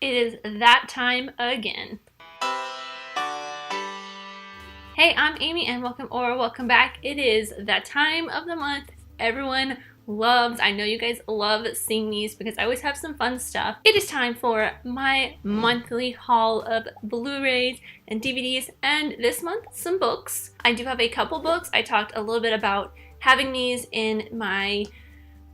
It is that time again. Hey, I'm Amy and welcome back. It is that time of the month everyone loves. I know you guys love seeing these because I always have some fun stuff. It is time for my monthly haul of Blu-rays and DVDs, and this month some books. I do have a couple books. I talked a little bit about having these in my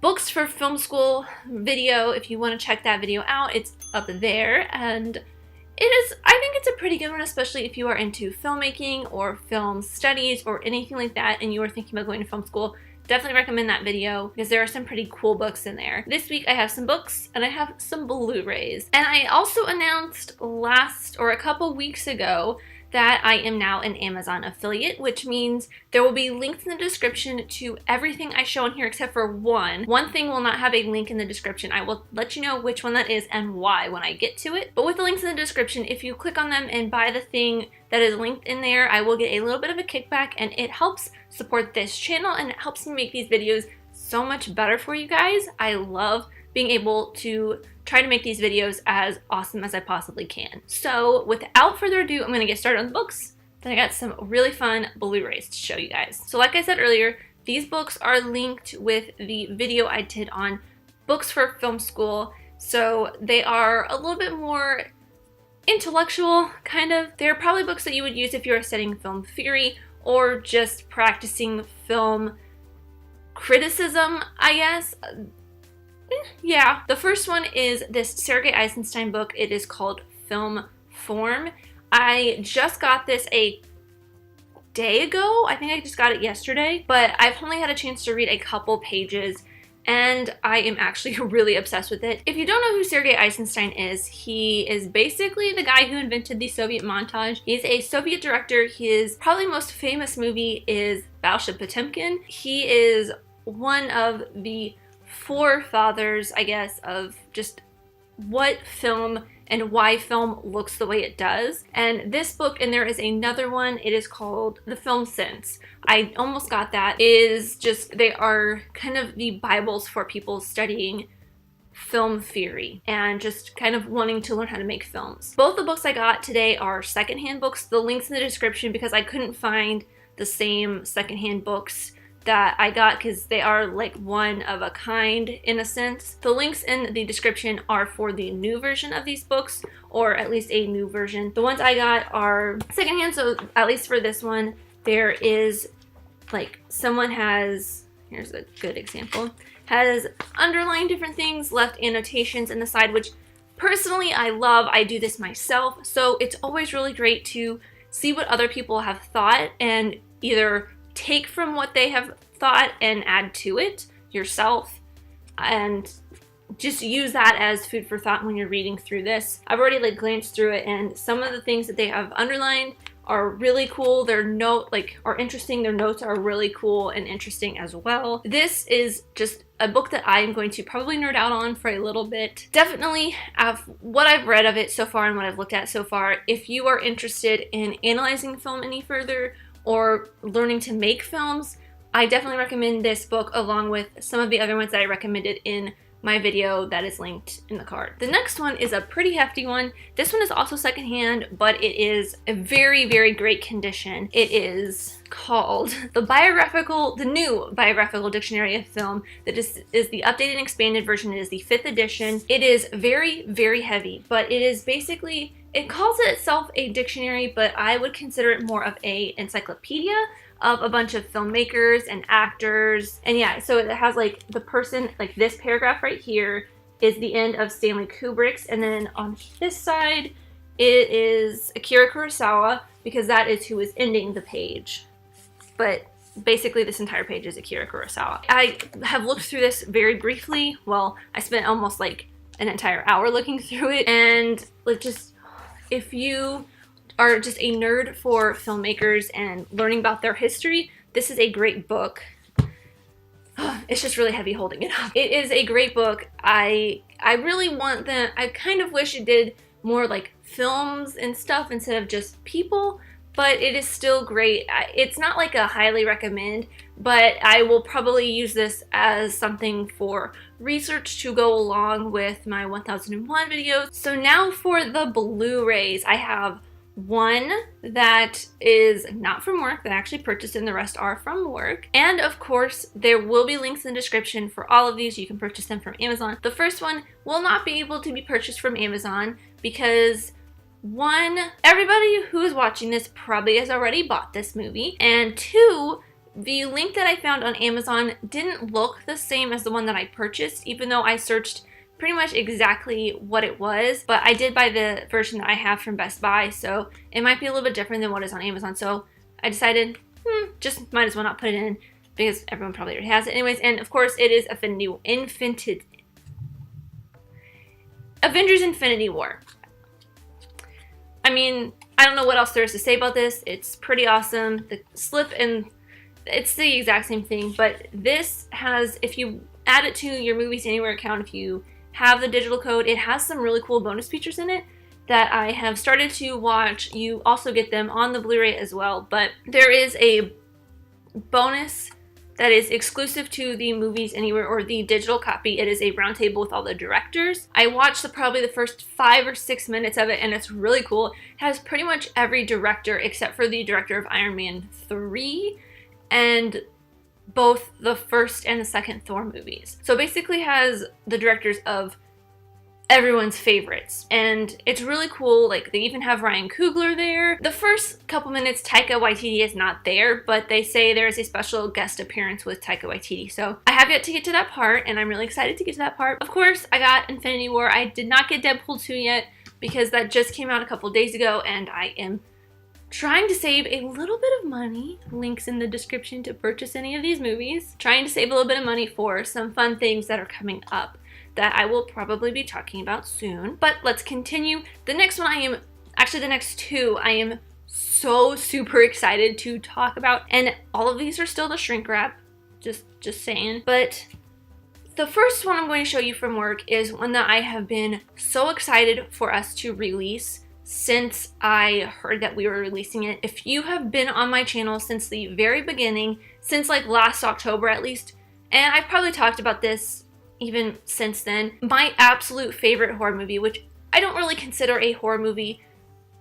books for film school video. If you want to check that video out, it's up there, and I think it's a pretty good one, especially if you are into filmmaking or film studies or anything like that and you are thinking about going to film school. Definitely recommend that video because there are some pretty cool books in there. This week I have some books and I have some Blu-rays. And I also announced a couple weeks ago that I am now an Amazon affiliate, which means there will be links in the description to everything I show on here except for one. One thing will not have a link in the description. I will let you know which one that is and why when I get to it. But with the links in the description, if you click on them and buy the thing that is linked in there, I will get a little bit of a kickback, and it helps support this channel and it helps me make these videos so much better for you guys. I love being able to try to make these videos as awesome as I possibly can. So without further ado, I'm gonna get started on the books. Then I got some really fun Blu-rays to show you guys. So like I said earlier, these books are linked with the video I did on books for film school. So they are a little bit more intellectual, kind of. They're probably books that you would use if you were studying film theory or just practicing film criticism, I guess. Yeah. The first one is this Sergei Eisenstein book. It is called Film Form. I just got this a day ago. I think I just got it yesterday, but I've only had a chance to read a couple pages and I am actually really obsessed with it. If you don't know who Sergei Eisenstein is, he is basically the guy who invented the Soviet montage. He's a Soviet director. His probably most famous movie is Battleship Potemkin. He is one of the forefathers, I guess, of just what film and why film looks the way it does. And this book, and there is another one, it is called The Film Sense. I almost got that. They are kind of the Bibles for people studying film theory and just kind of wanting to learn how to make films. Both the books I got today are secondhand books. The link's in the description because I couldn't find the same secondhand books that I got because they are like one of a kind in a sense. The links in the description are for the new version of these books, or at least a new version. The ones I got are secondhand, so at least for this one, there is like someone has, here's a good example, has underlined different things, left annotations in the side, which personally I love. I do this myself, so it's always really great to see what other people have thought and either take from what they have thought and add to it yourself, and just use that as food for thought when you're reading through this. I've already glanced through it, and some of the things that they have underlined are really cool. Their are interesting. Their notes are really cool and interesting as well. This is just a book that I am going to probably nerd out on for a little bit. Definitely, what I've read of it so far and what I've looked at so far, if you are interested in analyzing film any further or learning to make films, I definitely recommend this book along with some of the other ones that I recommended in my video that is linked in the card. The next one is a pretty hefty one. This one is also secondhand, but it is a very, very great condition. It is called the new Biographical Dictionary of Film. That is the updated and expanded version. It is the 5th edition. It is very, very heavy, but it is basically, it calls itself a dictionary, but I would consider it more of a encyclopedia of a bunch of filmmakers and actors. And yeah, so it has the person, this paragraph right here is the end of Stanley Kubrick's, and then on this side it is Akira Kurosawa, because that is who is ending the page. But basically this entire page is Akira Kurosawa. I have looked through this very briefly. Well, I spent almost an entire hour looking through it, and if you are just a nerd for filmmakers and learning about their history, this is a great book. It's just really heavy holding it up. It is a great book. I really want them, I kind of wish it did more films and stuff instead of just people, but it is still great. It's not like a highly recommend, but I will probably use this as something for research to go along with my 1001 videos. So now for the Blu-rays, I have one that is not from work that I actually purchased, and the rest are from work. And of course, there will be links in the description for all of these. You can purchase them from Amazon. The first one will not be able to be purchased from Amazon because one, everybody who is watching this probably has already bought this movie, and two, the link that I found on Amazon didn't look the same as the one that I purchased, even though I searched pretty much exactly what it was, but I did buy the version that I have from Best Buy, so it might be a little bit different than what is on Amazon. So I decided, just might as well not put it in because everyone probably already has it anyways. And of course, it is Avengers Infinity War. I mean, I don't know what else there is to say about this. It's pretty awesome. The slip and it's the exact same thing, but this has, if you add it to your Movies Anywhere account, if you have the digital code, it has some really cool bonus features in it that I have started to watch. You also get them on the Blu-ray as well, but there is a bonus that is exclusive to the Movies Anywhere or the digital copy. It is a roundtable with all the directors. I watched probably the first 5 or 6 minutes of it, and it's really cool. It has pretty much every director except for the director of Iron Man 3 and both the first and the second Thor movies. So basically has the directors of everyone's favorites, and it's really cool. Like, they even have Ryan Coogler there. The first couple minutes, Taika Waititi is not there, but they say there's a special guest appearance with Taika Waititi. So I have yet to get to that part, and I'm really excited to get to that part. Of course, I got Infinity War. I did not get Deadpool 2 yet because that just came out a couple days ago, and I am trying to save a little bit of money. Links in the description to purchase any of these movies. Trying to save a little bit of money for some fun things that are coming up that I will probably be talking about soon. But let's continue. The next one the next two I am so super excited to talk about, and all of these are still the shrink wrap, just saying. But the first one I'm going to show you from work is one that I have been so excited for us to release since I heard that we were releasing it. If you have been on my channel since the very beginning, since like last October at least, and I've probably talked about this even since then, my absolute favorite horror movie, which I don't really consider a horror movie.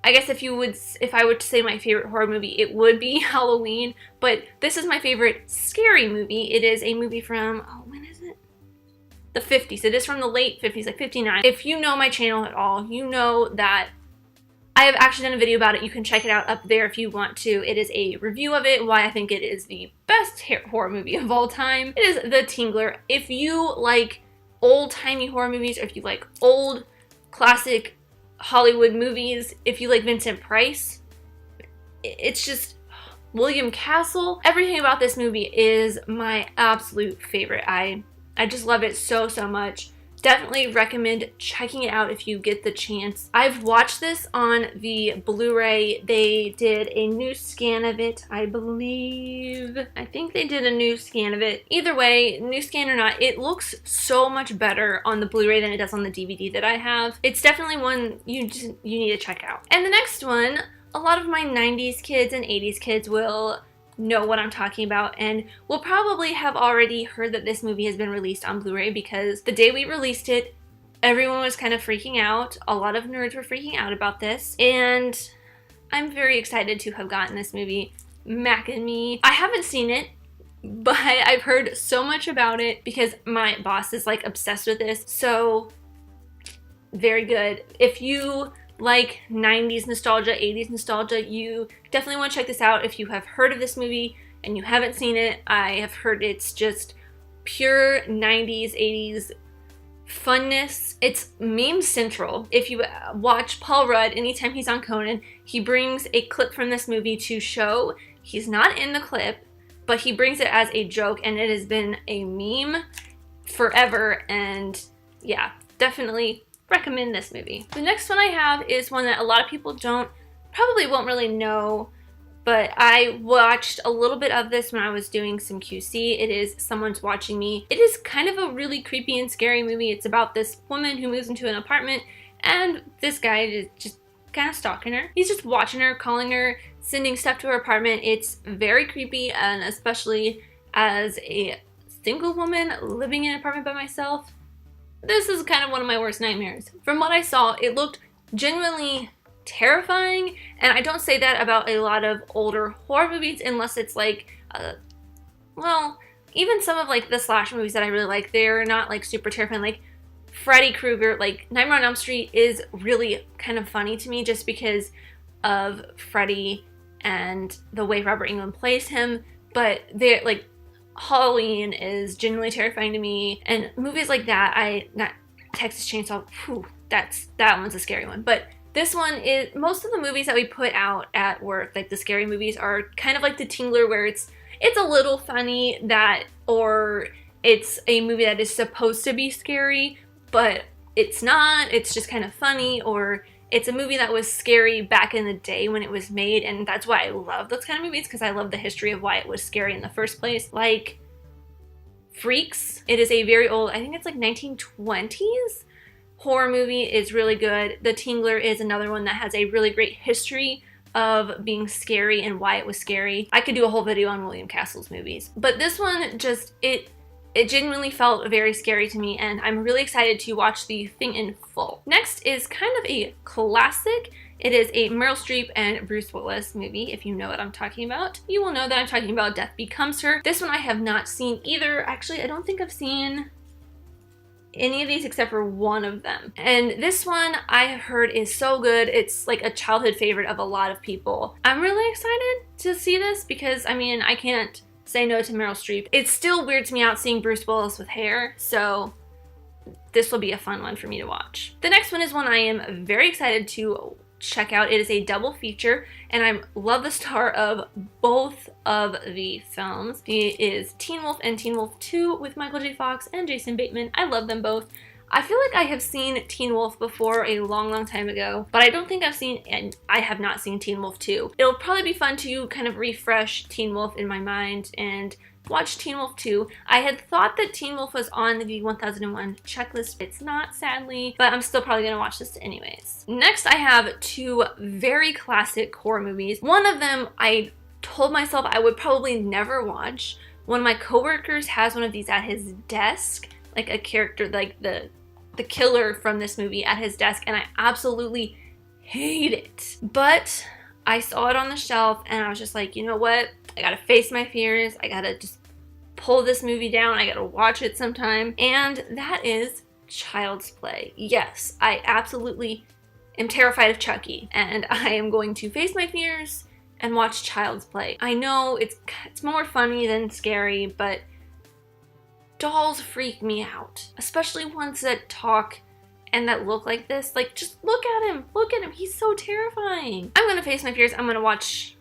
I guess if I were to say my favorite horror movie, it would be Halloween, but this is my favorite scary movie. It is a movie from, when is it? The 50s. It is from the late 50s, like 59. If you know my channel at all, you know that I have actually done a video about it. You can check it out up there if you want to. It is a review of it, why I think it is the best horror movie of all time. It is The Tingler. If you like old-timey horror movies, or if you like old classic Hollywood movies, if you like Vincent Price, it's just William Castle. Everything about this movie is my absolute favorite. I just love it so much. Definitely recommend checking it out if you get the chance. I've watched this on the Blu-ray. They did a new scan of it, I believe. I think they did a new scan of it. Either way, new scan or not, it looks so much better on the Blu-ray than it does on the DVD that I have. It's definitely one you need to check out. And the next one, a lot of my 90s kids and 80s kids will know what I'm talking about, and will probably have already heard that this movie has been released on Blu-ray, because the day we released it, everyone was kind of freaking out. A lot of nerds were freaking out about this, and I'm very excited to have gotten this movie. Mac and Me. I haven't seen it, but I've heard so much about it because my boss is like obsessed with this, so very good. If you like 90s nostalgia, 80s nostalgia, you definitely want to check this out. If you have heard of this movie and you haven't seen it, I have heard it's just pure 90s, 80s funness. It's meme central. If you watch Paul Rudd, anytime he's on Conan, he brings a clip from this movie to show. He's not in the clip, but he brings it as a joke, and it has been a meme forever, and yeah, definitely recommend this movie. The next one I have is one that a lot of people probably won't really know, but I watched a little bit of this when I was doing some QC. It is Someone's Watching Me. It is kind of a really creepy and scary movie. It's about this woman who moves into an apartment, and this guy is just kind of stalking her. He's just watching her, calling her, sending stuff to her apartment. It's very creepy, and especially as a single woman living in an apartment by myself, this is kind of one of my worst nightmares. From what I saw, it looked genuinely terrifying, and I don't say that about a lot of older horror movies unless it's like, well, even some of like the slash movies that I really like, they're not like super terrifying. Like Freddy Krueger, like Nightmare on Elm Street is really kind of funny to me just because of Freddy and the way Robert Englund plays him, but they're like, Halloween is genuinely terrifying to me, and movies like that, not Texas Chainsaw, whew, that one's a scary one, but this one is, most of the movies that we put out at work, like the scary movies, are kind of like the Tingler, where it's a little funny, that, or it's a movie that is supposed to be scary, but it's not, it's just kind of funny, or it's a movie that was scary back in the day when it was made, and that's why I love those kind of movies, because I love the history of why it was scary in the first place. Like Freaks, it is a very old, I think it's like 1920s horror movie, is really good. The Tingler is another one that has a really great history of being scary and why it was scary. I could do a whole video on William Castle's movies, but this one just, it genuinely felt very scary to me, and I'm really excited to watch the thing in full. Next is kind of a classic. It is a Meryl Streep and Bruce Willis movie. If you know what I'm talking about, you will know that I'm talking about Death Becomes Her. This one I have not seen either. Actually, I don't think I've seen any of these except for one of them. And this one I have heard is so good. It's like a childhood favorite of a lot of people. I'm really excited to see this because, I mean, I can't say no to Meryl Streep. It still weirds me out seeing Bruce Willis with hair, so this will be a fun one for me to watch. The next one is one I am very excited to check out. It is a double feature, and I love the star of both of the films. It is Teen Wolf and Teen Wolf 2 with Michael J. Fox and Jason Bateman. I love them both. I feel like I have seen Teen Wolf before a long time ago, but I don't think I have not seen Teen Wolf 2. It'll probably be fun to kind of refresh Teen Wolf in my mind and watch Teen Wolf 2. I had thought that Teen Wolf was on the 1001 checklist. It's not, sadly, but I'm still probably gonna watch this anyways. Next, I have two very classic horror movies. One of them I told myself I would probably never watch. One of my coworkers has one of these at his desk, like a character, like the killer from this movie at his desk, and I absolutely hate it. But I saw it on the shelf and I was just like, you know what? I gotta face my fears. I gotta just pull this movie down. I gotta watch it sometime. And that is Child's Play. Yes, I absolutely am terrified of Chucky, and I am going to face my fears and watch Child's Play. I know it's more funny than scary, but dolls freak me out, especially ones that talk and that look like this. Like, just look at him, he's so terrifying. I'm gonna face my fears. I'm gonna watch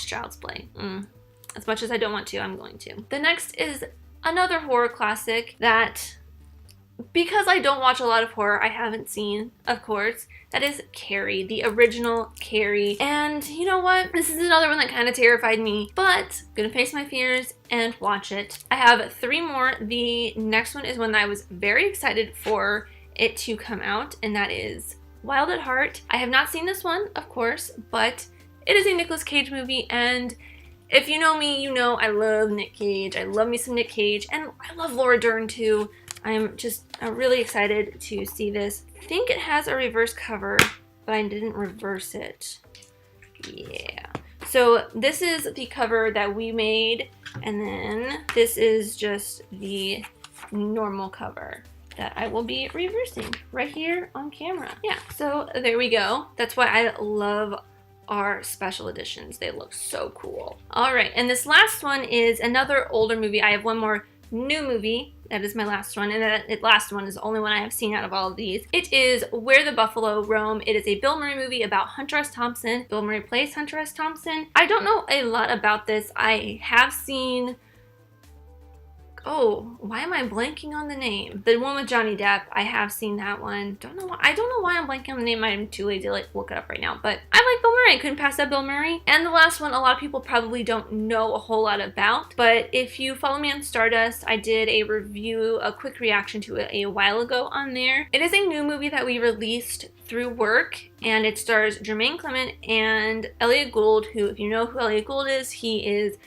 Child's Play. As much as I don't want to, I'm going to. The next is another horror classic that, because I don't watch a lot of horror, I haven't seen, of course. That is Carrie, the original Carrie. And you know what? This is another one that kind of terrified me, but I'm gonna face my fears and watch it. I have three more. The next one is one that I was very excited for it to come out, and that is Wild at Heart. I have not seen this one, of course, but it is a Nicolas Cage movie, and if you know me, you know I love Nick Cage. I love me some Nick Cage, and I love Laura Dern too. I'm really excited to see this. I think it has a reverse cover, but I didn't reverse it. Yeah. So this is the cover that we made, and then this is just the normal cover that I will be reversing right here on camera. Yeah, so there we go. That's why I love our special editions. They look so cool. All right, and this last one is another older movie. I have one more new movie. That is my last one, and that last one is the only one I have seen out of all of these. It is Where the Buffalo Roam. It is a Bill Murray movie about Hunter S. Thompson. Bill Murray plays Hunter S. Thompson. I don't know a lot about this. I have seen Oh, why am I blanking on the name? The one with Johnny Depp. I have seen that one. I don't know why I'm blanking on the name. I'm too lazy to like look it up right now. But I like Bill Murray. I couldn't pass up Bill Murray. And the last one, a lot of people probably don't know a whole lot about. But if you follow me on Stardust, I did a review, a quick reaction to it a while ago on there. It is a new movie that we released through work, and it stars Jermaine Clement and Elliot Gould, who, if you know who Elliot Gould is, he is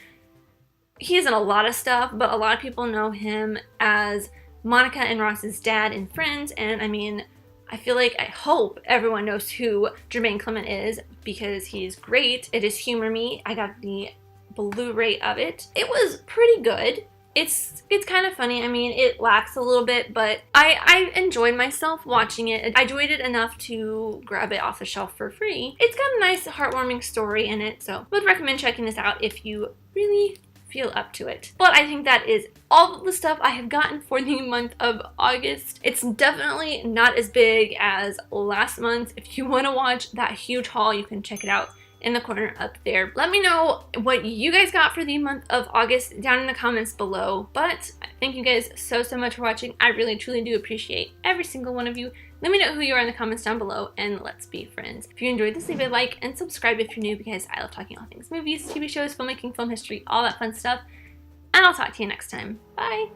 in a lot of stuff, but a lot of people know him as Monica and Ross's dad in Friends, and I mean, I hope everyone knows who Jermaine Clement is because he's great. It is Humor Me. I got the Blu-ray of it. It was pretty good. It's kind of funny. I mean, it lacks a little bit, but I enjoyed myself watching it. I enjoyed it enough to grab it off the shelf for free. It's got a nice, heartwarming story in it, so I would recommend checking this out if you really feel up to it. But I think that is all the stuff I have gotten for the month of August. It's definitely not as big as last month. If you want to watch that huge haul, you can check it out in the corner up there. Let me know what you guys got for the month of August down in the comments below. But thank you guys so much for watching. I really truly do appreciate every single one of you. Let me know who you are in the comments down below, and let's be friends. If you enjoyed this, leave a like and subscribe if you're new, because I love talking all things movies, TV shows, filmmaking, film history, all that fun stuff. And I'll talk to you next time. Bye!